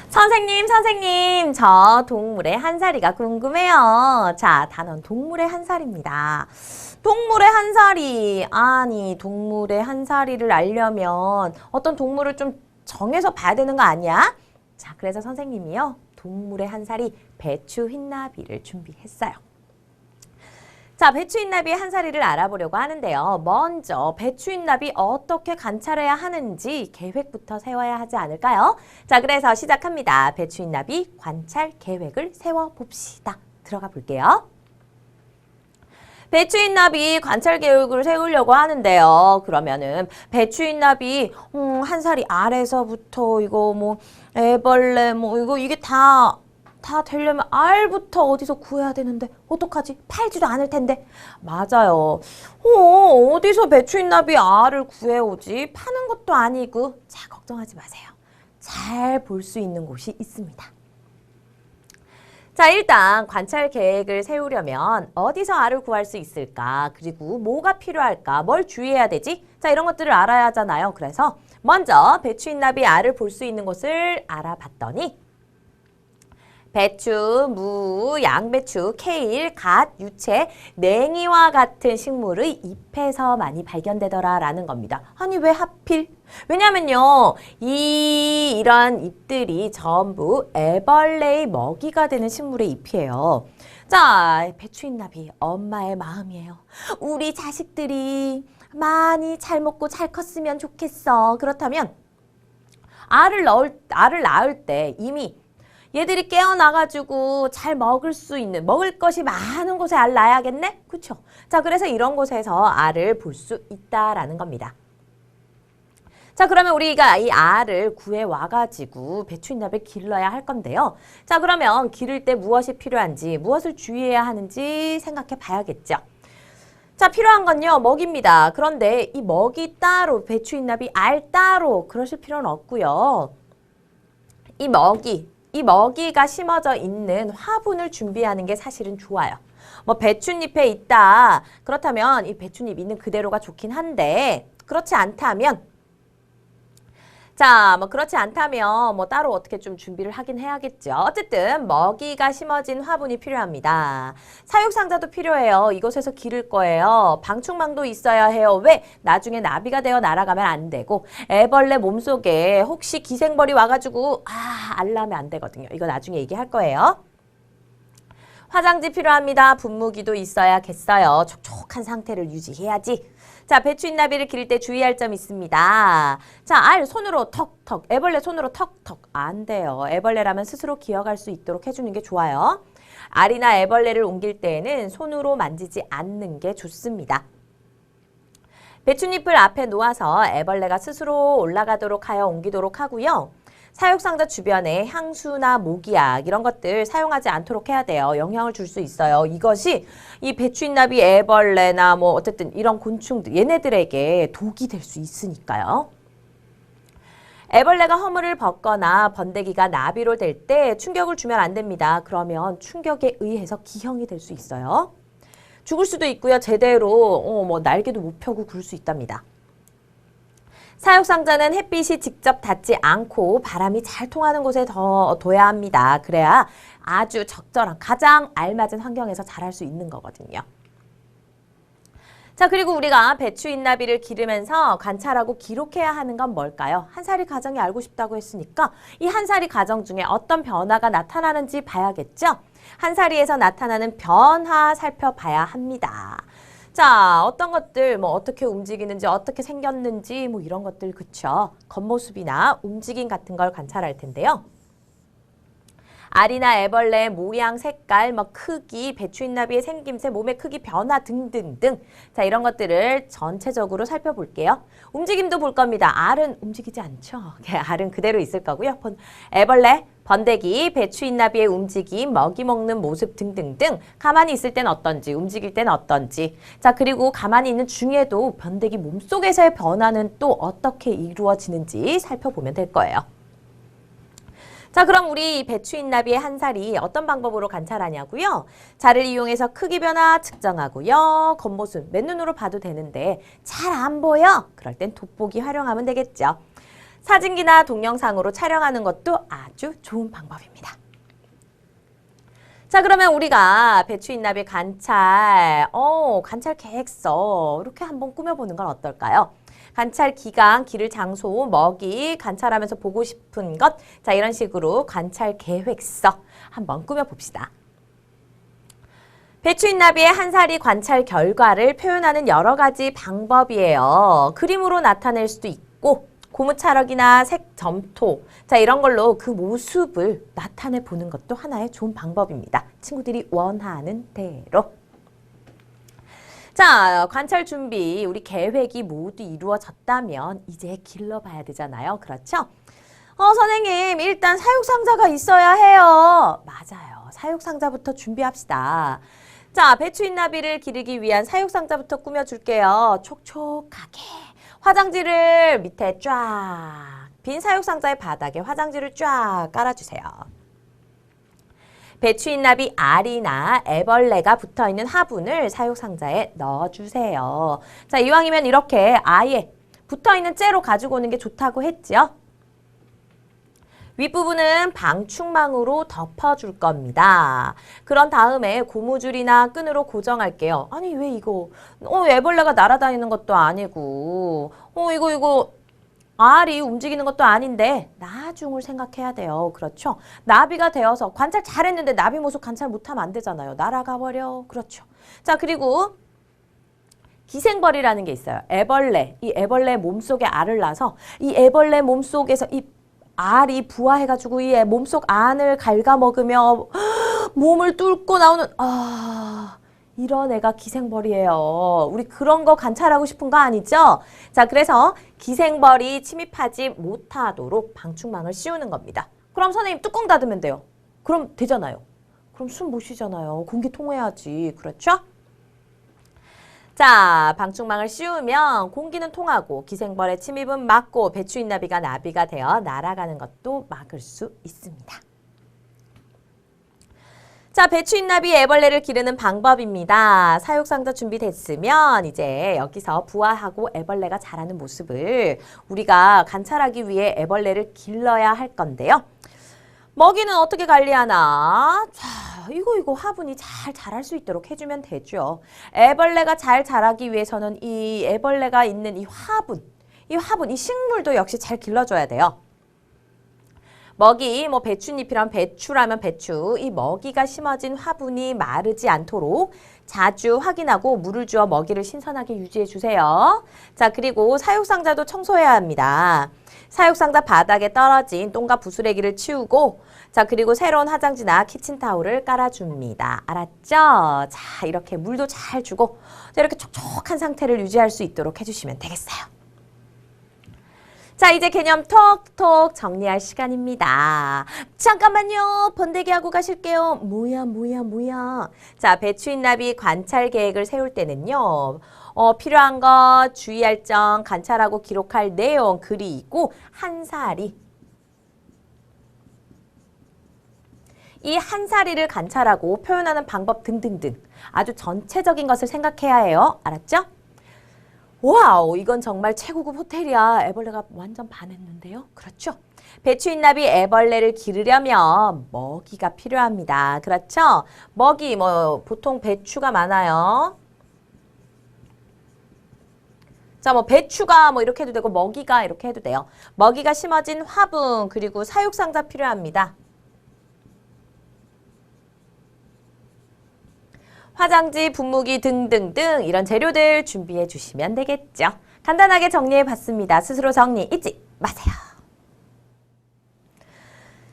선생님, 저 동물의 한 사리가 궁금해요. 자, 단원 동물의 한 사리입니다. 동물의 한 사리. 아니, 동물의 한 사리를 알려면 어떤 동물을 좀 정해서 봐야 되는 거 아니야? 자, 그래서 선생님이요. 동물의 한 사리 배추 흰나비를 준비했어요. 자, 배추 흰나비의 한 사리를 알아보려고 하는데요. 먼저 배추 흰나비 어떻게 관찰해야 하는지 계획부터 세워야 하지 않을까요? 자, 그래서 시작합니다. 배추 흰나비 관찰 계획을 세워봅시다. 들어가 볼게요. 배추 흰나비 관찰 계획을 세우려고 하는데요. 그러면은 배추 흰나비 한 사리 아래서부터 이거 뭐 애벌레 뭐 이게 다 되려면 알부터 어디서 구해야 되는데 어떡하지? 팔지도 않을 텐데. 맞아요. 어디서 배추 흰나비 알을 구해오지? 파는 것도 아니고. 자, 걱정하지 마세요. 잘 볼 수 있는 곳이 있습니다. 자, 일단 관찰 계획을 세우려면 어디서 알을 구할 수 있을까? 그리고 뭐가 필요할까? 뭘 주의해야 되지? 자, 이런 것들을 알아야 하잖아요. 그래서 먼저 배추 흰나비 알을 볼 수 있는 곳을 알아봤더니 배추, 무, 양배추, 케일, 갓, 유채, 냉이와 같은 식물의 잎에서 많이 발견되더라라는 겁니다. 아니, 왜 하필? 왜냐면요, 이런 잎들이 전부 애벌레의 먹이가 되는 식물의 잎이에요. 자, 배추 흰나비 엄마의 마음이에요. 우리 자식들이 많이 잘 먹고 잘 컸으면 좋겠어. 그렇다면 알을 낳을 때 이미 얘들이 깨어나가지고 잘 먹을 수 있는, 먹을 것이 많은 곳에 알 낳아야겠네? 그쵸? 자, 그래서 이런 곳에서 알을 볼 수 있다라는 겁니다. 자, 그러면 우리가 이 알을 구해와가지고 배추 흰나비를 길러야 할 건데요. 자, 그러면 기를 때 무엇이 필요한지, 무엇을 주의해야 하는지 생각해 봐야겠죠. 자, 필요한 건요, 먹입니다. 그런데 이 먹이 따로, 배추 흰나비 알 따로 그러실 필요는 없고요. 이 먹이가 심어져 있는 화분을 준비하는 게 사실은 좋아요. 뭐 배춧잎에 있다. 그렇다면 이 배춧잎 있는 그대로가 좋긴 한데 그렇지 않다면 뭐 따로 어떻게 좀 준비를 하긴 해야겠죠. 어쨌든 먹이가 심어진 화분이 필요합니다. 사육상자도 필요해요. 이곳에서 기를 거예요. 방충망도 있어야 해요. 왜? 나중에 나비가 되어 날아가면 안 되고 애벌레 몸속에 혹시 기생벌이 와가지고 알 낳으면 안 되거든요. 이거 나중에 얘기할 거예요. 화장지 필요합니다. 분무기도 있어야겠어요. 촉촉한 상태를 유지해야지. 자, 배추 흰나비를 기를 때 주의할 점이 있습니다. 자, 알 손으로 턱턱, 애벌레 손으로 턱턱. 안 돼요. 애벌레라면 스스로 기어갈 수 있도록 해주는 게 좋아요. 알이나 애벌레를 옮길 때에는 손으로 만지지 않는 게 좋습니다. 배춧잎을 앞에 놓아서 애벌레가 스스로 올라가도록 하여 옮기도록 하고요. 사육상자 주변에 향수나 모기약 이런 것들 사용하지 않도록 해야 돼요. 영향을 줄 수 있어요. 이것이 이 배추 흰나비 애벌레나 뭐 어쨌든 이런 곤충들 얘네들에게 독이 될 수 있으니까요. 애벌레가 허물을 벗거나 번데기가 나비로 될 때 충격을 주면 안 됩니다. 그러면 충격에 의해서 기형이 될 수 있어요. 죽을 수도 있고요. 제대로 뭐 날개도 못 펴고 그럴 수 있답니다. 사육상자는 햇빛이 직접 닿지 않고 바람이 잘 통하는 곳에 둬야 합니다. 그래야 아주 적절한, 가장 알맞은 환경에서 자랄 수 있는 거거든요. 자, 그리고 우리가 배추 흰나비를 기르면서 관찰하고 기록해야 하는 건 뭘까요? 한 사리 가정이 알고 싶다고 했으니까 이 한 사리 가정 중에 어떤 변화가 나타나는지 봐야겠죠? 한 사리에서 나타나는 변화 살펴봐야 합니다. 자, 어떤 것들, 뭐 어떻게 움직이는지, 어떻게 생겼는지, 뭐 이런 것들, 그쵸? 겉모습이나 움직임 같은 걸 관찰할 텐데요. 알이나 애벌레의 모양, 색깔, 뭐 크기, 배추 흰나비의 생김새, 몸의 크기, 변화 등등등. 자, 이런 것들을 전체적으로 살펴볼게요. 움직임도 볼 겁니다. 알은 움직이지 않죠? 알은 그대로 있을 거고요. 애벌레, 번데기, 배추 흰나비의 움직임, 먹이 먹는 모습 등등등. 가만히 있을 땐 어떤지, 움직일 땐 어떤지. 자, 그리고 가만히 있는 중에도 번데기 몸속에서의 변화는 또 어떻게 이루어지는지 살펴보면 될 거예요. 자, 그럼 우리 배추 흰나비의 한 살이 어떤 방법으로 관찰하냐고요? 자를 이용해서 크기 변화 측정하고요. 겉모습 맨눈으로 봐도 되는데 잘 안 보여? 그럴 땐 돋보기 활용하면 되겠죠. 사진기나 동영상으로 촬영하는 것도 아주 좋은 방법입니다. 자, 그러면 우리가 배추인나비 관찰, 관찰 계획서 이렇게 한번 꾸며보는 건 어떨까요? 관찰 기간, 기를 장소, 먹이, 관찰하면서 보고 싶은 것, 자, 이런 식으로 관찰 계획서 한번 꾸며봅시다. 배추인나비의 한 사리 관찰 결과를 표현하는 여러 가지 방법이에요. 그림으로 나타낼 수도 있고 고무차력이나 색 점토, 자, 이런 걸로 그 모습을 나타내 보는 것도 하나의 좋은 방법입니다. 친구들이 원하는 대로. 자, 관찰 준비, 우리 계획이 모두 이루어졌다면 이제 길러봐야 되잖아요. 그렇죠? 선생님, 일단 사육상자가 있어야 해요. 맞아요. 사육상자부터 준비합시다. 자, 배추인나비를 기르기 위한 사육상자부터 꾸며줄게요. 촉촉하게. 화장지를 밑에 쫙, 빈 사육상자의 바닥에 화장지를 쫙 깔아주세요. 배추인나비 알이나 애벌레가 붙어있는 화분을 사육상자에 넣어주세요. 자, 이왕이면 이렇게 아예 붙어있는 째로 가지고 오는 게 좋다고 했죠? 윗부분은 방충망으로 덮어줄 겁니다. 그런 다음에 고무줄이나 끈으로 고정할게요. 아니, 왜 이거? 애벌레가 날아다니는 것도 아니고, 이거 알이 움직이는 것도 아닌데 나중을 생각해야 돼요. 그렇죠? 나비가 되어서 관찰 잘했는데 나비 모습 관찰 못하면 안 되잖아요. 날아가 버려. 그렇죠. 자, 그리고 기생벌이라는 게 있어요. 애벌레. 이 애벌레 몸속에 알을 낳아서 이 애벌레 몸속에서 이 알이 부화해가지고 이 몸속 안을 갉아먹으며 몸을 뚫고 나오는 이런 애가 기생벌이에요. 우리 그런 거 관찰하고 싶은 거 아니죠? 자, 그래서 기생벌이 침입하지 못하도록 방충망을 씌우는 겁니다. 그럼 선생님 뚜껑 닫으면 돼요. 그럼 되잖아요. 그럼 숨 못 쉬잖아요. 공기 통해야지. 그렇죠? 자, 방충망을 씌우면 공기는 통하고 기생벌의 침입은 막고 배추인나비가 나비가 되어 날아가는 것도 막을 수 있습니다. 자, 배추인나비 애벌레를 기르는 방법입니다. 사육상자 준비됐으면 이제 여기서 부화하고 애벌레가 자라는 모습을 우리가 관찰하기 위해 애벌레를 길러야 할 건데요. 먹이는 어떻게 관리하나? 자, 이거 화분이 잘 자랄 수 있도록 해주면 되죠. 애벌레가 잘 자라기 위해서는 이 애벌레가 있는 이 화분, 이 식물도 역시 잘 길러줘야 돼요. 먹이, 배춧잎이라면 배추라면 배추, 이 먹이가 심어진 화분이 마르지 않도록 자주 확인하고 물을 주어 먹이를 신선하게 유지해 주세요. 자, 그리고 사육상자도 청소해야 합니다. 사육상자 바닥에 떨어진 똥과 부스레기를 치우고, 자, 그리고 새로운 화장지나 키친타올을 깔아줍니다. 알았죠? 자, 이렇게 물도 잘 주고, 자, 이렇게 촉촉한 상태를 유지할 수 있도록 해주시면 되겠어요. 자, 이제 개념 톡톡 정리할 시간입니다. 잠깐만요. 번데기 하고 가실게요. 뭐야. 자, 배추인나비 관찰 계획을 세울 때는요. 필요한 것, 주의할 점, 관찰하고 기록할 내용, 그리고 한 사리. 이 한 사리를 관찰하고 표현하는 방법 등등등 아주 전체적인 것을 생각해야 해요. 알았죠? 와우, 이건 정말 최고급 호텔이야. 애벌레가 완전 반했는데요. 그렇죠? 배추인나비 애벌레를 기르려면 먹이가 필요합니다. 그렇죠? 먹이, 보통 배추가 많아요. 자, 배추가 이렇게 해도 되고 먹이가 이렇게 해도 돼요. 먹이가 심어진 화분, 그리고 사육상자 필요합니다. 화장지, 분무기 등등등 이런 재료들 준비해 주시면 되겠죠. 간단하게 정리해 봤습니다. 스스로 정리 잊지 마세요.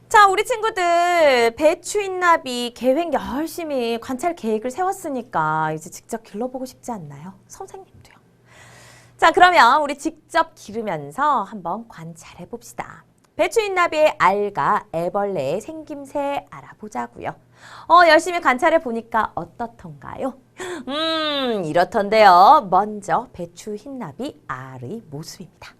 자, 우리 친구들 배추인나비 계획 열심히 관찰 계획을 세웠으니까 이제 직접 길러보고 싶지 않나요? 선생님도요. 자, 그러면 우리 직접 기르면서 한번 관찰해 봅시다. 배추인나비의 알과 애벌레의 생김새 알아보자고요. 열심히 관찰해 보니까 어떻던가요? 이렇던데요. 먼저 배추 흰나비 알의 모습입니다.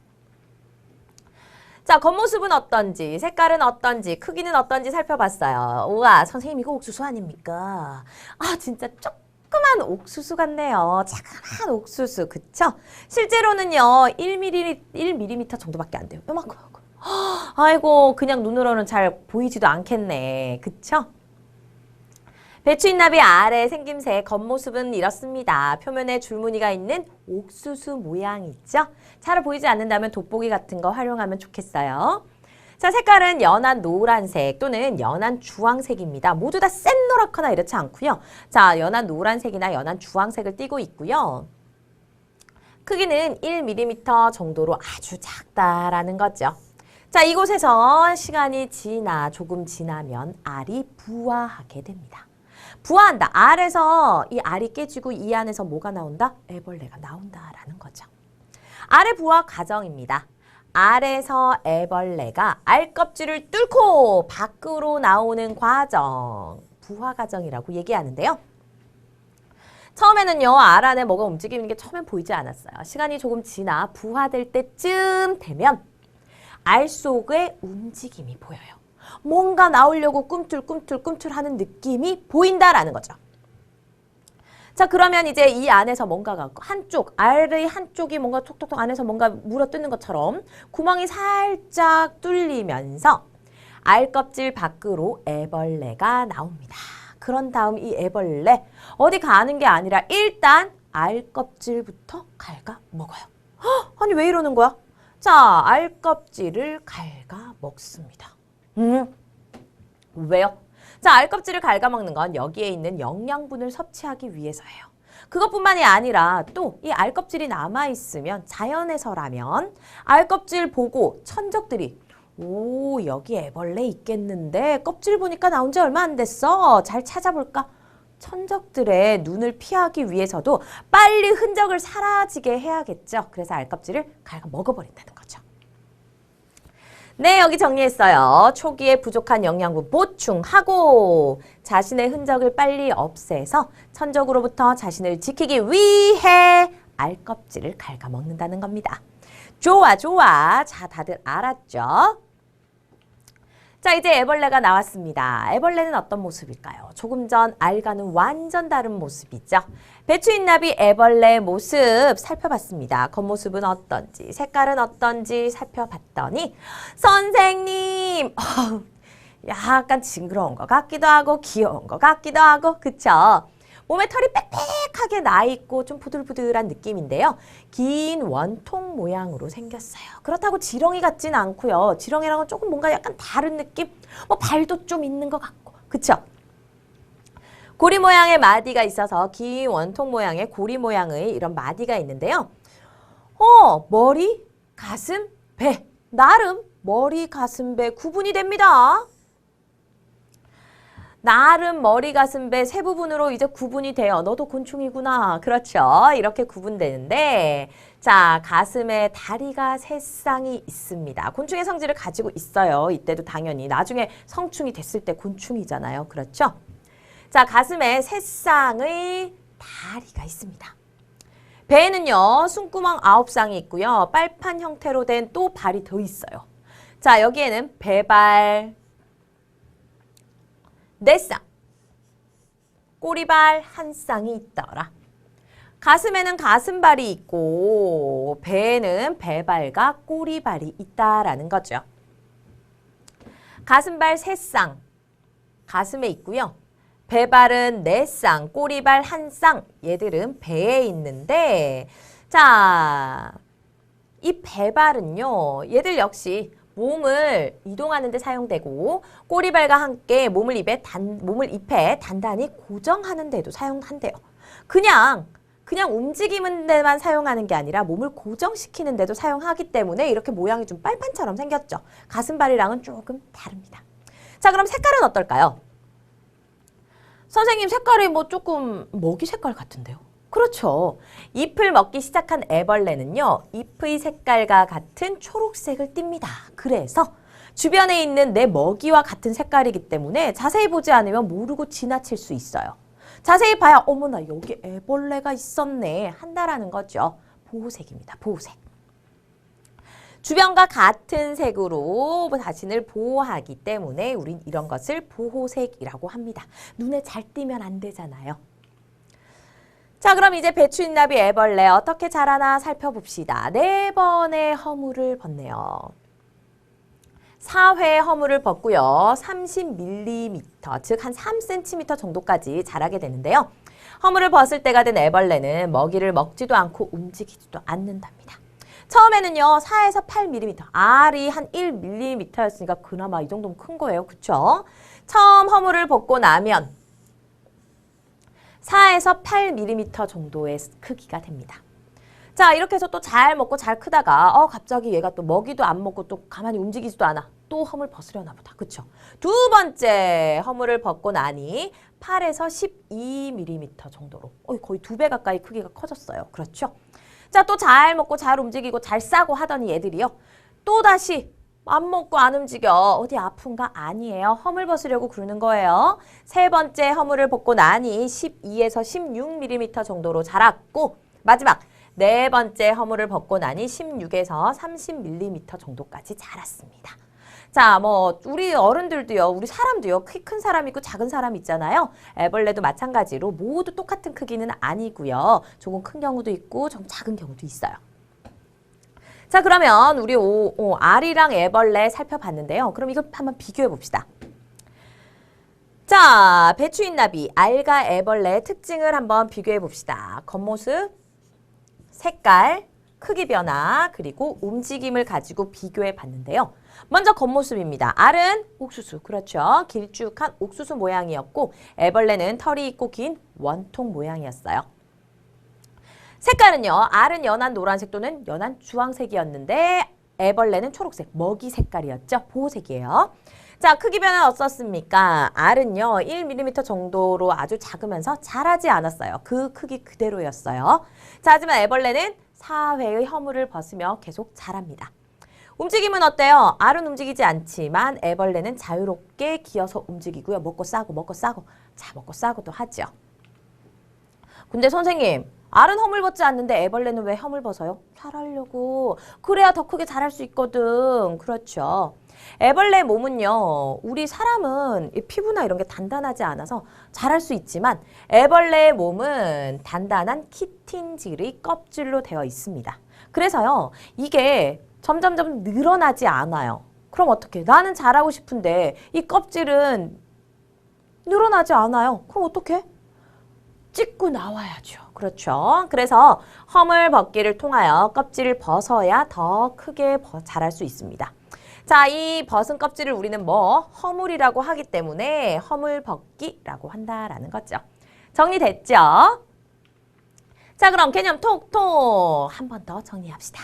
자, 겉모습은 어떤지, 색깔은 어떤지, 크기는 어떤지 살펴봤어요. 우와, 선생님 이거 옥수수 아닙니까? 진짜 조그만 옥수수 같네요. 작은 옥수수, 그쵸? 실제로는요, 1mm 정도밖에 안 돼요. 요만큼. 아이고, 그냥 눈으로는 잘 보이지도 않겠네. 그쵸? 배추인나비 아래 생김새 겉모습은 이렇습니다. 표면에 줄무늬가 있는 옥수수 모양 있죠? 잘 보이지 않는다면 돋보기 같은 거 활용하면 좋겠어요. 자, 색깔은 연한 노란색 또는 연한 주황색입니다. 모두 다 센 노랗거나 이렇지 않고요. 자, 연한 노란색이나 연한 주황색을 띠고 있고요. 크기는 1mm 정도로 아주 작다라는 거죠. 자, 이곳에서 시간이 조금 지나면 알이 부화하게 됩니다. 부화한다. 알에서 이 알이 깨지고 이 안에서 뭐가 나온다? 애벌레가 나온다라는 거죠. 알의 부화 과정입니다. 알에서 애벌레가 알 껍질을 뚫고 밖으로 나오는 과정, 부화 과정이라고 얘기하는데요. 처음에는요, 알 안에 뭐가 움직이는 게 처음엔 보이지 않았어요. 시간이 조금 지나 부화될 때쯤 되면 알 속에 움직임이 보여요. 뭔가 나오려고 꿈틀꿈틀 하는 느낌이 보인다라는 거죠. 자, 그러면 이제 이 안에서 뭔가가 알의 한쪽이 뭔가 톡톡톡 안에서 뭔가 물어뜯는 것처럼 구멍이 살짝 뚫리면서 알 껍질 밖으로 애벌레가 나옵니다. 그런 다음 이 애벌레 어디 가는 게 아니라 일단 알 껍질부터 갉아 먹어요. 아니 왜 이러는 거야? 자, 알 껍질을 갉아 먹습니다. 왜요? 자, 알 껍질을 갉아먹는 건 여기에 있는 영양분을 섭취하기 위해서예요. 그것뿐만이 아니라 또 이 알 껍질이 남아있으면 자연에서라면 알 껍질 보고 천적들이 오, 여기 애벌레 있겠는데 껍질 보니까 나온 지 얼마 안 됐어. 잘 찾아볼까? 천적들의 눈을 피하기 위해서도 빨리 흔적을 사라지게 해야겠죠. 그래서 알 껍질을 갉아 먹어버린다는 거죠. 네, 여기 정리했어요. 초기에 부족한 영양분 보충하고 자신의 흔적을 빨리 없애서 천적으로부터 자신을 지키기 위해 알 껍질을 갉아먹는다는 겁니다. 좋아, 좋아. 자, 다들 알았죠? 자, 이제 애벌레가 나왔습니다. 애벌레는 어떤 모습일까요? 조금 전 알과는 완전 다른 모습이죠. 배추인나비 애벌레 모습 살펴봤습니다. 겉모습은 어떤지, 색깔은 어떤지 살펴봤더니 선생님! 약간 징그러운 것 같기도 하고 귀여운 것 같기도 하고 그쵸? 몸에 털이 빽빽하게 나있고 좀 부들부들한 느낌인데요. 긴 원통 모양으로 생겼어요. 그렇다고 지렁이 같진 않고요. 지렁이랑은 조금 뭔가 약간 다른 느낌? 뭐 발도 좀 있는 것 같고. 그쵸? 고리 모양의 마디가 있어서 긴 원통 모양의 고리 모양의 이런 마디가 있는데요. 머리, 가슴, 배. 나름 머리, 가슴, 배 구분이 됩니다. 나름 머리, 가슴, 배 세 부분으로 이제 구분이 돼요. 너도 곤충이구나. 그렇죠. 이렇게 구분되는데 자, 가슴에 다리가 세 쌍이 있습니다. 곤충의 성질을 가지고 있어요. 이때도 당연히. 나중에 성충이 됐을 때 곤충이잖아요. 그렇죠? 자, 가슴에 세 쌍의 다리가 있습니다. 배에는요, 숨구멍 9쌍이 있고요. 빨판 형태로 된 또 발이 더 있어요. 자, 여기에는 배발 4쌍, 꼬리발 1쌍이 있더라. 가슴에는 가슴발이 있고 배에는 배발과 꼬리발이 있다라는 거죠. 가슴발 3쌍, 가슴에 있고요. 배발은 4쌍, 꼬리발 1쌍, 얘들은 배에 있는데 자, 이 배발은요, 얘들 역시 몸을 이동하는 데 사용되고 꼬리발과 함께 몸을 잎에 단단히 고정하는 데도 사용한대요. 그냥 움직이는 데만 사용하는 게 아니라 몸을 고정시키는 데도 사용하기 때문에 이렇게 모양이 좀 빨판처럼 생겼죠. 가슴발이랑은 조금 다릅니다. 자, 그럼 색깔은 어떨까요? 선생님, 색깔이 뭐 조금 먹이 색깔 같은데요? 그렇죠. 잎을 먹기 시작한 애벌레는요, 잎의 색깔과 같은 초록색을 띱니다. 그래서 주변에 있는 내 먹이와 같은 색깔이기 때문에 자세히 보지 않으면 모르고 지나칠 수 있어요. 자세히 봐야 어머나 여기 애벌레가 있었네 한다라는 거죠. 보호색입니다. 보호색. 주변과 같은 색으로 자신을 보호하기 때문에 우린 이런 것을 보호색이라고 합니다. 눈에 잘 띄면 안 되잖아요. 자, 그럼 이제 배추인나비 애벌레 어떻게 자라나 살펴봅시다. 4번의 허물을 벗네요. 4회 허물을 벗고요. 30mm, 즉 한 3cm 정도까지 자라게 되는데요. 허물을 벗을 때가 된 애벌레는 먹이를 먹지도 않고 움직이지도 않는답니다. 처음에는요, 4에서 8mm, 알이 한 1mm였으니까 그나마 이 정도면 큰 거예요. 그쵸? 처음 허물을 벗고 나면 4에서 8mm 정도의 크기가 됩니다. 자, 이렇게 해서 또 잘 먹고 잘 크다가 갑자기 얘가 또 먹이도 안 먹고 또 가만히 움직이지도 않아. 또 허물 벗으려나 보다. 그쵸? 두 번째 허물을 벗고 나니 8에서 12mm 정도로 거의 2배 가까이 크기가 커졌어요. 그렇죠? 자, 또 잘 먹고 잘 움직이고 잘 싸고 하더니 얘들이요. 또다시 안 먹고 안 움직여. 어디 아픈가? 아니에요. 허물 벗으려고 그러는 거예요. 세 번째 허물을 벗고 나니 12에서 16mm 정도로 자랐고 마지막 네 번째 허물을 벗고 나니 16에서 30mm 정도까지 자랐습니다. 자, 뭐 우리 어른들도요, 우리 사람도요, 키 큰 사람 있고 작은 사람 있잖아요. 애벌레도 마찬가지로 모두 똑같은 크기는 아니고요. 조금 큰 경우도 있고 좀 작은 경우도 있어요. 자, 그러면 우리 알이랑 애벌레 살펴봤는데요. 그럼 이거 한번 비교해 봅시다. 자, 배추인나비, 알과 애벌레의 특징을 한번 비교해 봅시다. 겉모습, 색깔, 크기 변화, 그리고 움직임을 가지고 비교해 봤는데요. 먼저 겉모습입니다. 알은 옥수수, 그렇죠. 길쭉한 옥수수 모양이었고 애벌레는 털이 있고 긴 원통 모양이었어요. 색깔은요. 알은 연한 노란색 또는 연한 주황색이었는데 애벌레는 초록색, 먹이 색깔이었죠. 보호색이에요. 자, 크기 변화는 어떻습니까? 알은요. 1mm 정도로 아주 작으면서 자라지 않았어요. 그 크기 그대로였어요. 자, 하지만 애벌레는 4회의 허물을 벗으며 계속 자랍니다. 움직임은 어때요? 알은 움직이지 않지만 애벌레는 자유롭게 기어서 움직이고요. 먹고 싸고 먹고 싸고. 자, 먹고 싸고도 하죠. 근데 선생님, 알은 허물 벗지 않는데 애벌레는 왜 허물 벗어요? 자라려고. 그래야 더 크게 자랄 수 있거든. 그렇죠. 애벌레 몸은요, 우리 사람은 피부나 이런 게 단단하지 않아서 자랄 수 있지만 애벌레의 몸은 단단한 키틴질이 껍질로 되어 있습니다. 그래서요, 이게 점점점 늘어나지 않아요. 그럼 어떡해? 나는 자라고 싶은데 이 껍질은 늘어나지 않아요. 그럼 어떡해? 찢고 나와야죠. 그렇죠. 그래서 허물 벗기를 통하여 껍질을 벗어야 더 크게 자랄 수 있습니다. 자, 이 벗은 껍질을 우리는 허물이라고 하기 때문에 허물 벗기라고 한다라는 거죠. 정리됐죠? 자, 그럼 개념 톡톡 한 번 더 정리합시다.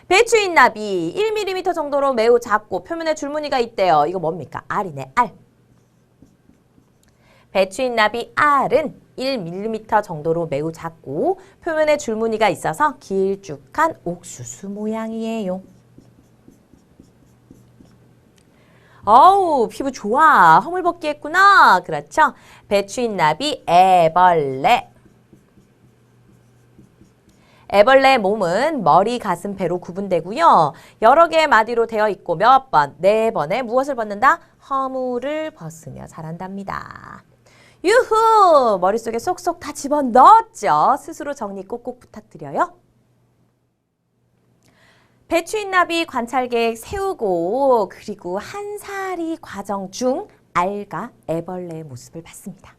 배추인나비 1mm 정도로 매우 작고 표면에 줄무늬가 있대요. 이거 뭡니까? 알이네, 알. 배추인나비 알은 1mm 정도로 매우 작고 표면에 줄무늬가 있어서 길쭉한 옥수수 모양이에요. 어우, 피부 좋아. 허물 벗기 했구나. 그렇죠? 배추인나비 애벌레. 애벌레의 몸은 머리, 가슴, 배로 구분되고요. 여러 개의 마디로 되어 있고 몇 번? 4번에 무엇을 벗는다? 허물을 벗으며 자란답니다. 유후! 머릿속에 쏙쏙 다 집어넣었죠? 스스로 정리 꼭꼭 부탁드려요. 배추인나비 관찰 계획 세우고 그리고 한살이 과정 중 알과 애벌레의 모습을 봤습니다.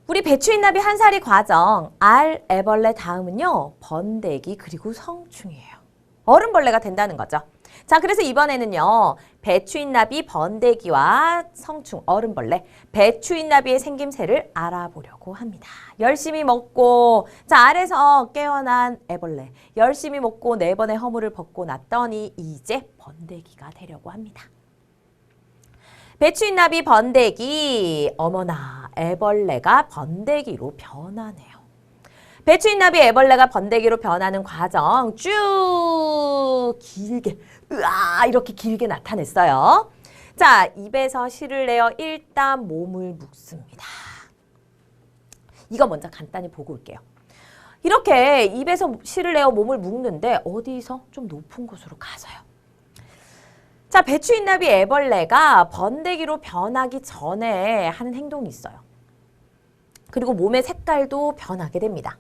우리 배추인나비 한살이 과정, 알, 애벌레 다음은요. 번데기 그리고 성충이에요. 어른벌레가 된다는 거죠. 자, 그래서 이번에는요. 배추인나비, 번데기와 성충, 어른벌레, 배추인나비의 생김새를 알아보려고 합니다. 열심히 먹고, 자, 알에서 깨어난 애벌레, 열심히 먹고 4번의 허물을 벗고 났더니 이제 번데기가 되려고 합니다. 배추인나비, 번데기, 어머나, 애벌레가 번데기로 변하네요. 배추인나비, 애벌레가 번데기로 변하는 과정 쭉 길게, 이렇게 길게 나타냈어요. 자, 입에서 실을 내어 일단 몸을 묶습니다. 이거 먼저 간단히 보고 올게요. 이렇게 입에서 실을 내어 몸을 묶는데 어디서? 좀 높은 곳으로 가서요. 자, 배추인나비 애벌레가 번데기로 변하기 전에 하는 행동이 있어요. 그리고 몸의 색깔도 변하게 됩니다.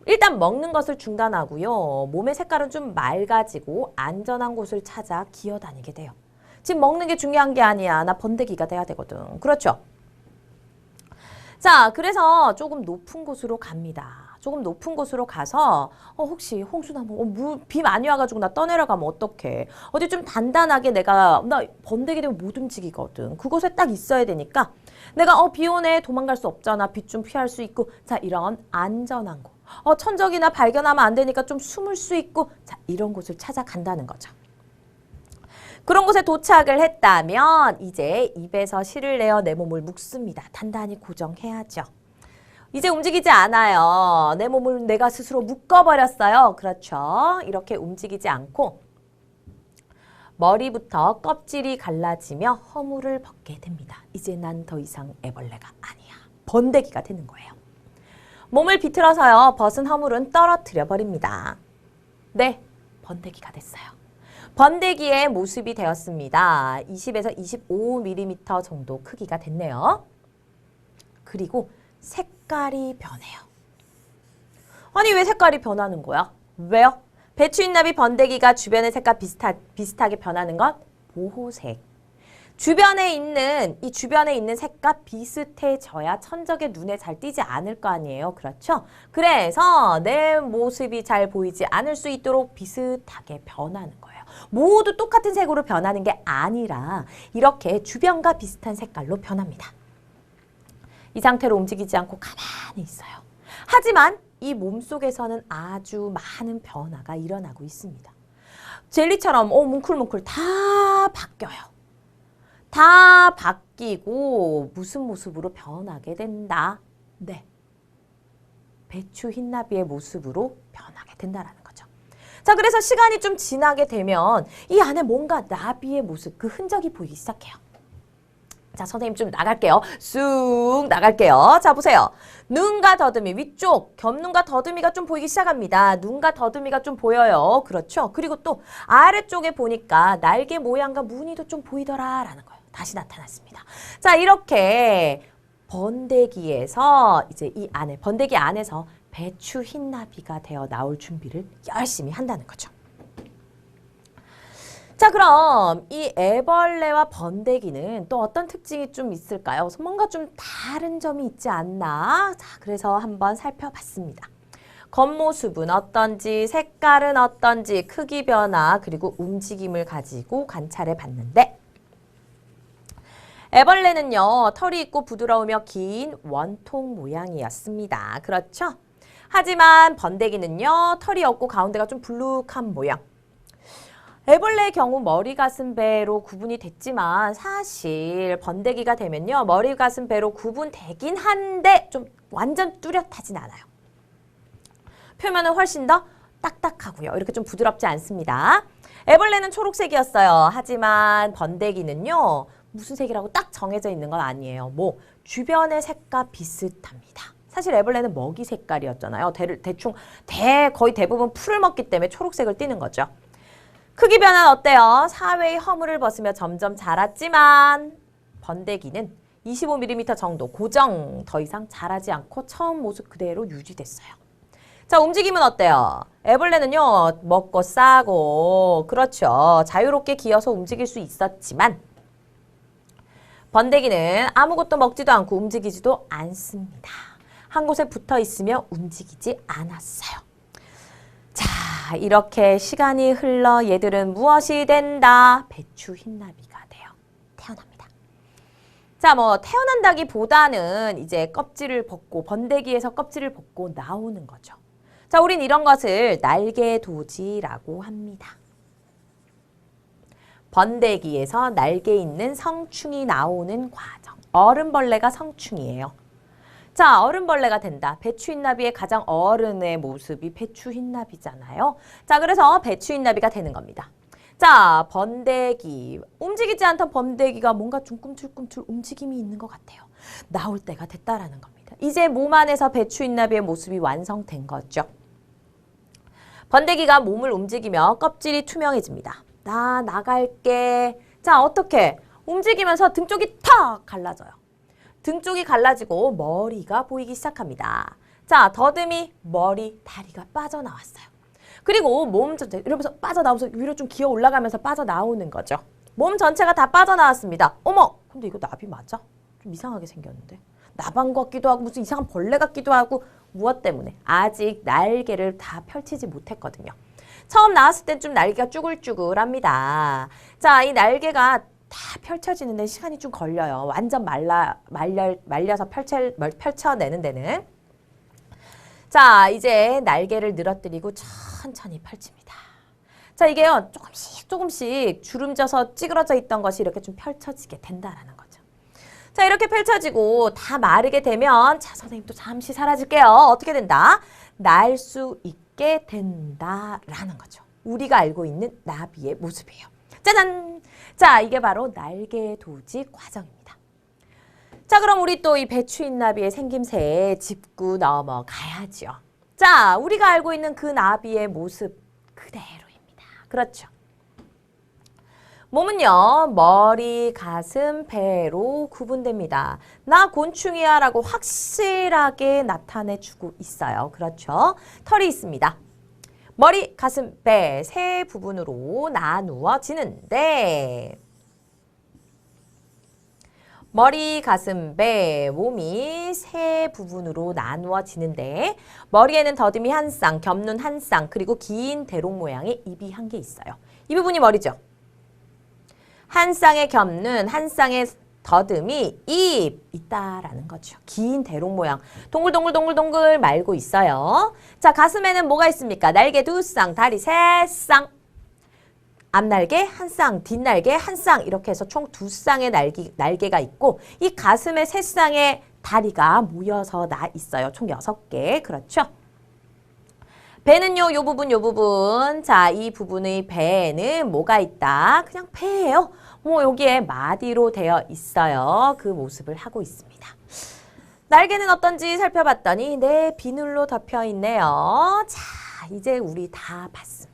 일단 먹는 것을 중단하고요. 몸의 색깔은 좀 맑아지고 안전한 곳을 찾아 기어다니게 돼요. 지금 먹는 게 중요한 게 아니야. 나 번데기가 돼야 되거든. 그렇죠? 자, 그래서 조금 높은 곳으로 갑니다. 조금 높은 곳으로 가서 혹시 홍수나무 비 많이 와가지고 나 떠내려가면 어떡해. 어디 좀 단단하게 나 번데기 되면 못 움직이거든. 그곳에 딱 있어야 되니까 내가 비 오네 도망갈 수 없잖아. 빛 좀 피할 수 있고 자 이런 안전한 곳. 천적이나 발견하면 안 되니까 좀 숨을 수 있고 자 이런 곳을 찾아간다는 거죠. 그런 곳에 도착을 했다면 이제 입에서 실을 내어 내 몸을 묶습니다. 단단히 고정해야죠. 이제 움직이지 않아요. 내 몸을 내가 스스로 묶어버렸어요. 그렇죠. 이렇게 움직이지 않고 머리부터 껍질이 갈라지며 허물을 벗게 됩니다. 이제 난 더 이상 애벌레가 아니야. 번데기가 되는 거예요. 몸을 비틀어서요. 벗은 허물은 떨어뜨려 버립니다. 네, 번데기가 됐어요. 번데기의 모습이 되었습니다. 20에서 25mm 정도 크기가 됐네요. 그리고 색깔이 변해요. 아니 왜 색깔이 변하는 거야? 왜요? 배추인나비 번데기가 주변의 색깔 비슷하게 변하는 것? 보호색. 주변에 있는 색과 비슷해져야 천적의 눈에 잘 띄지 않을 거 아니에요. 그렇죠? 그래서 내 모습이 잘 보이지 않을 수 있도록 비슷하게 변하는 거예요. 모두 똑같은 색으로 변하는 게 아니라 이렇게 주변과 비슷한 색깔로 변합니다. 이 상태로 움직이지 않고 가만히 있어요. 하지만 이 몸속에서는 아주 많은 변화가 일어나고 있습니다. 젤리처럼 뭉클뭉클 다 바뀌어요. 다 바뀌고 무슨 모습으로 변하게 된다? 네, 배추 흰나비의 모습으로 변하게 된다라는 거죠. 자, 그래서 시간이 좀 지나게 되면 이 안에 뭔가 나비의 모습, 그 흔적이 보이기 시작해요. 자, 선생님 좀 나갈게요. 쑥 나갈게요. 자, 보세요. 눈과 더듬이 위쪽, 겹눈과 더듬이가 좀 보이기 시작합니다. 눈과 더듬이가 좀 보여요. 그렇죠? 그리고 또 아래쪽에 보니까 날개 모양과 무늬도 좀 보이더라라는 거예요. 다시 나타났습니다. 자, 이렇게 번데기에서 이제 이 안에, 번데기 안에서 배추 흰나비가 되어 나올 준비를 열심히 한다는 거죠. 자, 그럼 이 애벌레와 번데기는 또 어떤 특징이 좀 있을까요? 뭔가 좀 다른 점이 있지 않나? 자, 그래서 한번 살펴봤습니다. 겉모습은 어떤지, 색깔은 어떤지, 크기 변화, 그리고 움직임을 가지고 관찰해 봤는데 애벌레는요, 털이 있고 부드러우며 긴 원통 모양이었습니다. 그렇죠? 하지만 번데기는요, 털이 없고 가운데가 좀 불룩한 모양. 애벌레의 경우 머리, 가슴, 배로 구분이 됐지만 사실 번데기가 되면요, 머리, 가슴, 배로 구분되긴 한데 좀 완전 뚜렷하진 않아요. 표면은 훨씬 더 딱딱하고요. 이렇게 좀 부드럽지 않습니다. 애벌레는 초록색이었어요. 하지만 번데기는요, 무슨 색이라고 딱 정해져 있는 건 아니에요. 주변의 색과 비슷합니다. 사실 애벌레는 먹이 색깔이었잖아요. 거의 대부분 풀을 먹기 때문에 초록색을 띠는 거죠. 크기 변화는 어때요? 사회의 허물을 벗으며 점점 자랐지만 번데기는 25mm 정도 고정, 더 이상 자라지 않고 처음 모습 그대로 유지됐어요. 자, 움직임은 어때요? 애벌레는요, 먹고 싸고, 그렇죠. 자유롭게 기어서 움직일 수 있었지만 번데기는 아무것도 먹지도 않고 움직이지도 않습니다. 한 곳에 붙어 있으며 움직이지 않았어요. 자, 이렇게 시간이 흘러 얘들은 무엇이 된다? 배추 흰나비가 돼요. 태어납니다. 자, 태어난다기보다는 이제 껍질을 벗고, 번데기에서 껍질을 벗고 나오는 거죠. 자, 우린 이런 것을 날개도지라고 합니다. 번데기에서 날개 있는 성충이 나오는 과정. 어른벌레가 성충이에요. 자, 어른벌레가 된다. 배추흰나비의 가장 어른의 모습이 배추흰나비잖아요. 자, 그래서 배추흰나비가 되는 겁니다. 자, 번데기. 움직이지 않던 번데기가 뭔가 좀 꿈틀꿈틀 움직임이 있는 것 같아요. 나올 때가 됐다라는 겁니다. 이제 몸 안에서 배추흰나비의 모습이 완성된 거죠. 번데기가 몸을 움직이며 껍질이 투명해집니다. 나 나갈게. 자, 어떻게? 움직이면서 등 쪽이 탁 갈라져요. 등 쪽이 갈라지고 머리가 보이기 시작합니다. 자, 자, 더듬이, 머리, 다리가 빠져나왔어요. 그리고 몸 전체 이러면서 빠져나오면서 위로 좀 기어 올라가면서 빠져나오는 거죠. 몸 전체가 다 빠져나왔습니다. 어머! 근데 이거 나비 맞아? 좀 이상하게 생겼는데. 나방 같기도 하고 무슨 이상한 벌레 같기도 하고 무엇 때문에? 아직 날개를 다 펼치지 못했거든요. 처음 나왔을 땐 좀 날개가 쭈글쭈글합니다. 자, 이 날개가 다 펼쳐지는 데 시간이 좀 걸려요. 완전 말려서 펼쳐내는 데는. 자, 이제 날개를 늘어뜨리고 천천히 펼칩니다. 자, 이게요, 조금씩 주름져서 찌그러져 있던 것이 이렇게 좀 펼쳐지게 된다라는 거죠. 자, 이렇게 펼쳐지고 다 마르게 되면, 자, 선생님 또 잠시 사라질게요. 어떻게 된다? 날 수 있게 된다라는 거죠. 우리가 알고 있는 나비의 모습이에요. 짜잔! 자, 이게 바로 날개 도지 과정입니다. 자, 그럼 우리 또 이 배추인나비의 생김새에 짚고 넘어가야죠. 자, 우리가 알고 있는 그 나비의 모습 그대로입니다. 그렇죠. 몸은요, 머리, 가슴, 배로 구분됩니다. 나 곤충이야 라고 확실하게 나타내주고 있어요. 그렇죠. 털이 있습니다. 머리, 가슴, 배 세 부분으로 나누어지는데 머리, 가슴, 배, 몸이 세 부분으로 나누어지는데 머리에는 더듬이 한 쌍, 겹눈 한 쌍, 그리고 긴 대롱 모양의 입이 한 개 있어요. 이 부분이 머리죠. 한 쌍의 겹눈, 한 쌍의 더듬이, 입 있다라는 거죠. 긴 대롱 모양, 동글동글 말고 있어요. 자, 가슴에는 뭐가 있습니까? 날개 두 쌍, 다리 세 쌍. 앞날개 한 쌍, 뒷날개 한 쌍 이렇게 해서 총 두 쌍의 날개가 있고 이 가슴에 세 쌍의 다리가 모여서 나 있어요. 총 6개. 그렇죠? 배는요, 요 부분. 자, 이 부분의 배에는 뭐가 있다? 그냥 배예요. 뭐 여기에 마디로 되어 있어요. 그 모습을 하고 있습니다. 날개는 어떤지 살펴봤더니 네, 비늘로 덮여 있네요. 자, 이제 우리 다 봤습니다.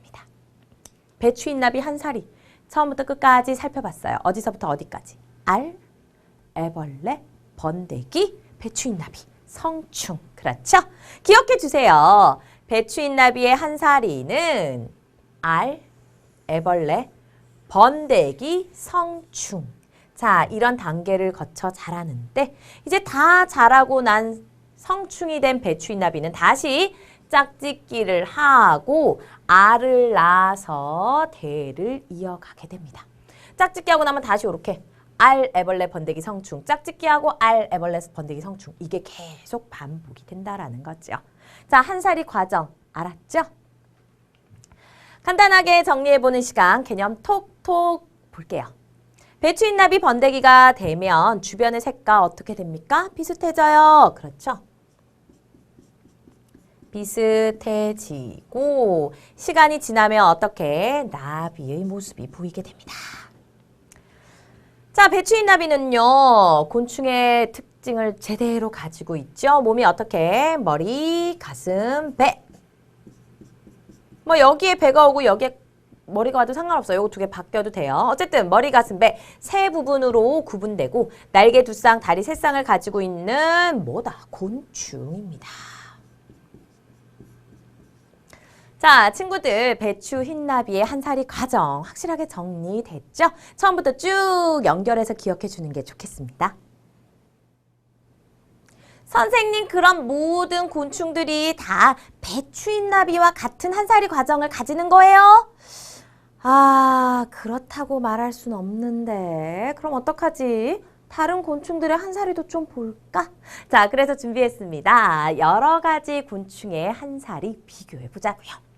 배추인나비 한 사리 처음부터 끝까지 살펴봤어요. 어디서부터 어디까지? 알, 애벌레, 번데기, 배추인나비, 성충. 그렇죠? 기억해 주세요. 배추인나비의 한 사리는 알, 애벌레, 번데기, 성충. 자, 이런 단계를 거쳐 자라는데 이제 다 자라고 난 성충이 된 배추인나비는 다시 짝짓기를 하고 알을 낳아서 대를 이어가게 됩니다. 짝짓기하고 나면 다시 이렇게 알, 애벌레, 번데기, 성충, 짝짓기하고 알, 애벌레, 번데기, 성충 이게 계속 반복이 된다라는 거죠. 자, 한 사리 과정 알았죠? 간단하게 정리해보는 시간 개념 톡톡 볼게요. 배추인나비 번데기가 되면 주변의 색과 어떻게 됩니까? 비슷해져요. 그렇죠? 비슷해지고 시간이 지나면 어떻게? 나비의 모습이 보이게 됩니다. 자, 배추인나비는요. 곤충의 특징을 제대로 가지고 있죠. 몸이 어떻게? 머리, 가슴, 배. 뭐 여기에 배가 오고 여기에 머리가 와도 상관없어요. 이거 두 개 바뀌어도 돼요. 어쨌든 머리, 가슴, 배 세 부분으로 구분되고 날개 두 쌍, 다리 세 쌍을 가지고 있는 뭐다? 곤충입니다. 자, 친구들 배추 흰나비의 한 사리 과정 확실하게 정리됐죠? 처음부터 쭉 연결해서 기억해 주는 게 좋겠습니다. 선생님, 그럼 모든 곤충들이 다 배추 흰나비와 같은 한 사리 과정을 가지는 거예요? 아, 그렇다고 말할 순 없는데 그럼 어떡하지? 다른 곤충들의 한 사리도 좀 볼까? 자, 그래서 준비했습니다. 여러 가지 곤충의 한 사리 비교해 보자고요.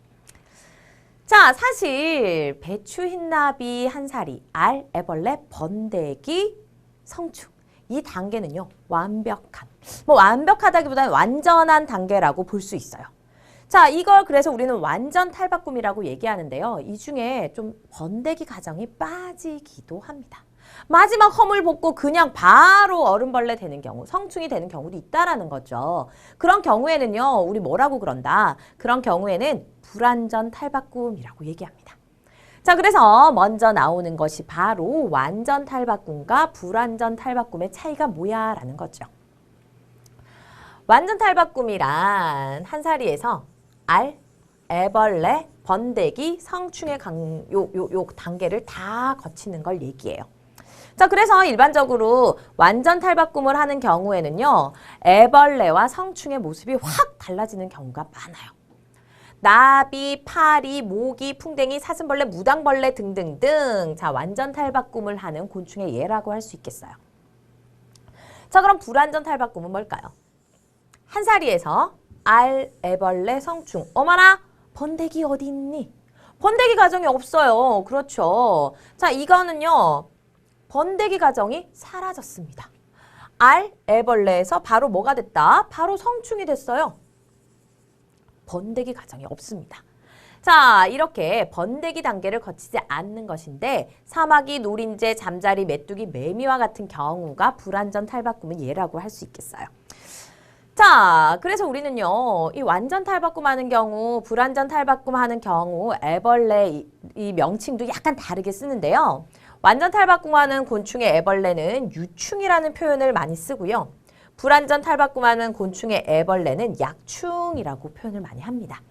자, 사실 배추 흰나비 한 사리, 알, 애벌레, 번데기, 성충 이 단계는요. 완벽한, 뭐 완벽하다기보다는 완전한 단계라고 볼 수 있어요. 자, 이걸 그래서 우리는 완전 탈바꿈이라고 얘기하는데요. 이 중에 좀 번데기 과정이 빠지기도 합니다. 마지막 허물 벗고 그냥 바로 얼음벌레 되는 경우, 성충이 되는 경우도 있다라는 거죠. 그런 경우에는요, 우리 뭐라고 그런다? 그런 경우에는 불완전 탈바꿈이라고 얘기합니다. 자, 그래서 먼저 나오는 것이 바로 완전 탈바꿈과 불완전 탈바꿈의 차이가 뭐야? 라는 거죠. 완전 탈바꿈이란 한사리에서 알, 애벌레, 번데기, 성충의 요 단계를 다 거치는 걸 얘기해요. 자, 그래서 일반적으로 완전 탈바꿈을 하는 경우에는요, 애벌레와 성충의 모습이 확 달라지는 경우가 많아요. 나비, 파리, 모기, 풍뎅이, 사슴벌레, 무당벌레 등등등. 자, 완전 탈바꿈을 하는 곤충의 예라고 할 수 있겠어요. 자, 그럼 불완전 탈바꿈은 뭘까요? 한사리에서 알, 애벌레, 성충. 어머나, 번데기 어디 있니? 번데기 가정이 없어요. 그렇죠. 자, 이거는요, 번데기 가정이 사라졌습니다. 알, 애벌레에서 바로 뭐가 됐다? 바로 성충이 됐어요. 번데기 가정이 없습니다. 자, 이렇게 번데기 단계를 거치지 않는 것인데 사마귀, 노린재, 잠자리, 메뚜기, 매미와 같은 경우가 불완전 탈바꿈은 예라고 할 수 있겠어요. 자, 그래서 우리는요, 이 완전 탈바꿈하는 경우, 불완전 탈바꿈하는 경우, 애벌레 이 명칭도 약간 다르게 쓰는데요. 완전 탈바꿈하는 곤충의 애벌레는 유충이라는 표현을 많이 쓰고요. 불완전 탈바꿈하는 곤충의 애벌레는 약충이라고 표현을 많이 합니다.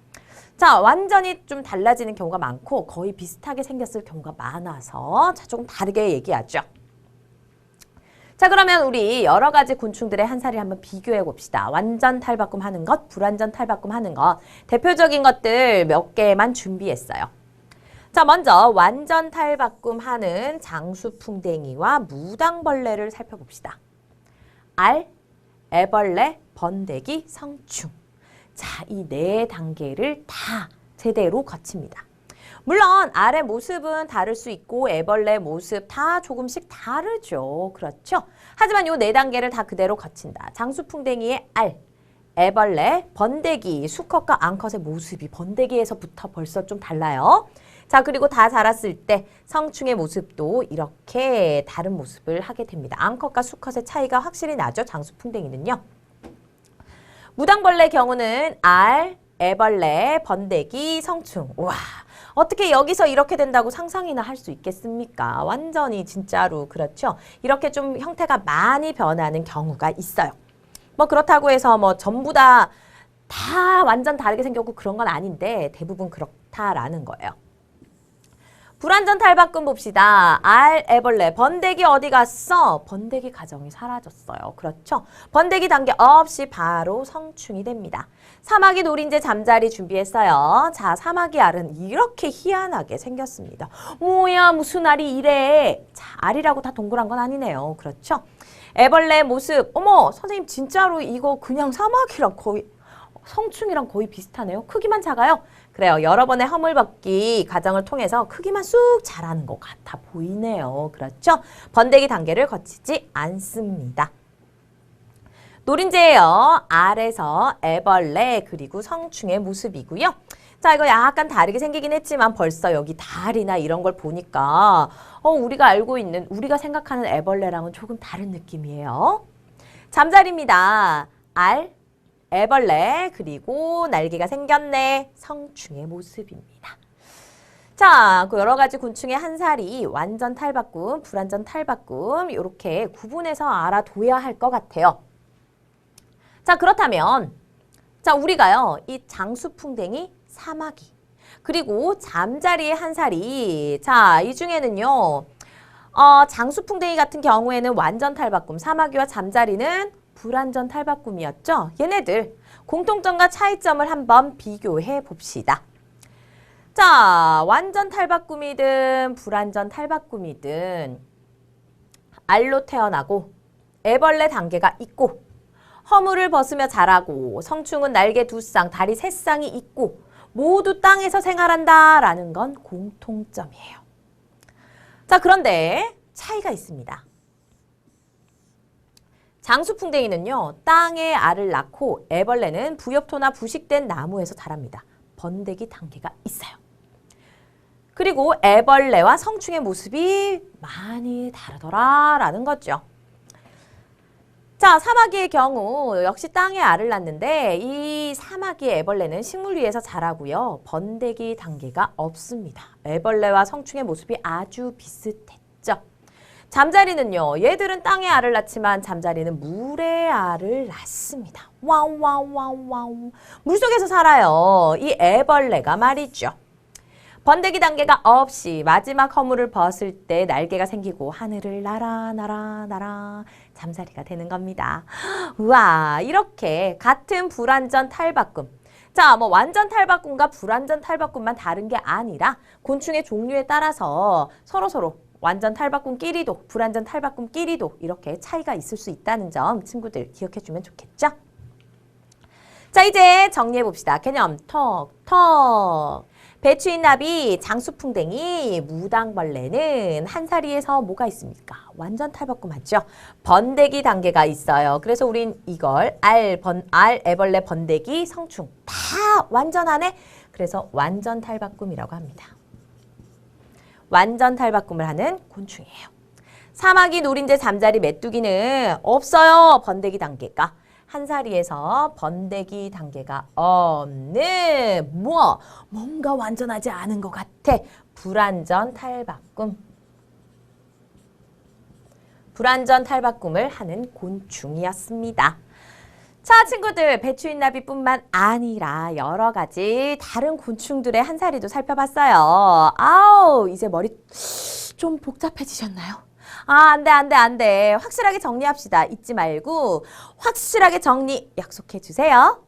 자, 완전히 좀 달라지는 경우가 많고 거의 비슷하게 생겼을 경우가 많아서 자, 조금 다르게 얘기하죠. 자, 그러면 우리 여러 가지 곤충들의 한사리를 한번 비교해 봅시다. 완전 탈바꿈 하는 것, 불완전 탈바꿈 하는 것. 대표적인 것들 몇 개만 준비했어요. 자, 먼저 완전 탈바꿈 하는 장수풍뎅이와 무당벌레를 살펴봅시다. 알, 애벌레, 번데기, 성충. 자, 이 네 단계를 다 제대로 거칩니다. 물론 알의 모습은 다를 수 있고 애벌레 모습 다 조금씩 다르죠. 그렇죠? 하지만 이 네 단계를 다 그대로 거친다. 장수풍뎅이의 알, 애벌레, 번데기, 수컷과 암컷의 모습이 번데기에서부터 벌써 좀 달라요. 자, 그리고 다 자랐을 때 성충의 모습도 이렇게 다른 모습을 하게 됩니다. 암컷과 수컷의 차이가 확실히 나죠. 장수풍뎅이는요. 무당벌레 경우는 알, 애벌레, 번데기, 성충. 와, 어떻게 여기서 이렇게 된다고 상상이나 할 수 있겠습니까? 완전히 진짜로 그렇죠. 이렇게 좀 형태가 많이 변하는 경우가 있어요. 뭐 그렇다고 해서 뭐 전부 다 완전 다르게 생겼고 그런 건 아닌데 대부분 그렇다라는 거예요. 불완전 탈바꿈 봅시다. 알, 애벌레, 번데기 어디 갔어? 번데기 가정이 사라졌어요. 그렇죠? 번데기 단계 없이 바로 성충이 됩니다. 사마귀, 노린재, 잠자리 준비했어요. 자, 사마귀 알은 이렇게 희한하게 생겼습니다. 뭐야, 무슨 알이 이래? 자, 알이라고 다 동그란 건 아니네요. 그렇죠? 애벌레 모습, 어머, 선생님 진짜로 이거 그냥 사마귀랑 거의 성충이랑 거의 비슷하네요. 크기만 작아요. 그래요. 여러 번의 허물벗기 과정을 통해서 크기만 쑥 자라는 것 같아 보이네요. 그렇죠? 번데기 단계를 거치지 않습니다. 노린재예요. 알에서 애벌레 그리고 성충의 모습이고요. 자, 이거 약간 다르게 생기긴 했지만 벌써 여기 달이나 이런 걸 보니까 우리가 알고 있는, 우리가 생각하는 애벌레랑은 조금 다른 느낌이에요. 잠자리입니다. 알, 애벌레 그리고 날개가 생겼네. 성충의 모습입니다. 자, 그 여러 가지 곤충의 한사리 완전 탈바꿈, 불완전 탈바꿈 이렇게 구분해서 알아둬야 할 것 같아요. 자, 그렇다면 자, 우리가요. 이 장수풍뎅이, 사마귀 그리고 잠자리의 한사리 자, 이 중에는요. 장수풍뎅이 같은 경우에는 완전 탈바꿈, 사마귀와 잠자리는 불완전 탈바꿈이었죠. 얘네들 공통점과 차이점을 한번 비교해 봅시다. 자, 완전 탈바꿈이든 불완전 탈바꿈이든 알로 태어나고 애벌레 단계가 있고 허물을 벗으며 자라고 성충은 날개 2쌍, 다리 3쌍이 있고 모두 땅에서 생활한다라는 건 공통점이에요. 자, 그런데 차이가 있습니다. 장수풍뎅이는요. 땅에 알을 낳고 애벌레는 부엽토나 부식된 나무에서 자랍니다. 번데기 단계가 있어요. 그리고 애벌레와 성충의 모습이 많이 다르더라라는 거죠. 자, 사마귀의 경우 역시 땅에 알을 낳는데 이 사마귀의 애벌레는 식물 위에서 자라고요. 번데기 단계가 없습니다. 애벌레와 성충의 모습이 아주 비슷했죠. 잠자리는요. 얘들은 땅에 알을 낳지만 잠자리는 물에 알을 낳습니다. 와우. 물속에서 살아요. 이 애벌레가 말이죠. 번데기 단계가 없이 마지막 허물을 벗을 때 날개가 생기고 하늘을 날아 잠자리가 되는 겁니다. 우와, 이렇게 같은 불완전 탈바꿈. 자, 뭐 완전 탈바꿈과 불완전 탈바꿈만 다른 게 아니라 곤충의 종류에 따라서 서로 완전 탈바꿈끼리도 불완전 탈바꿈끼리도 이렇게 차이가 있을 수 있다는 점 친구들 기억해 주면 좋겠죠? 자, 이제 정리해 봅시다. 개념 턱. 배추인나비, 장수풍뎅이, 무당벌레는 한 사리에서 뭐가 있습니까? 완전 탈바꿈 맞죠? 번데기 단계가 있어요. 그래서 우린 이걸 알, 애벌레, 번데기, 성충 다 완전하네? 그래서 완전 탈바꿈이라고 합니다. 완전 탈바꿈을 하는 곤충이에요. 사마귀, 노린재, 잠자리, 메뚜기는 없어요. 번데기 단계가. 한 사리에서 번데기 단계가 없는 뭔가 완전하지 않은 것 같아. 불완전 탈바꿈. 불완전 탈바꿈을 하는 곤충이었습니다. 자, 친구들, 배추인나비뿐만 아니라 여러 가지 다른 곤충들의 한 사리도 살펴봤어요. 아우, 이제 머리 좀 복잡해지셨나요? 아, 안 돼. 확실하게 정리합시다. 잊지 말고 확실하게 정리 약속해 주세요.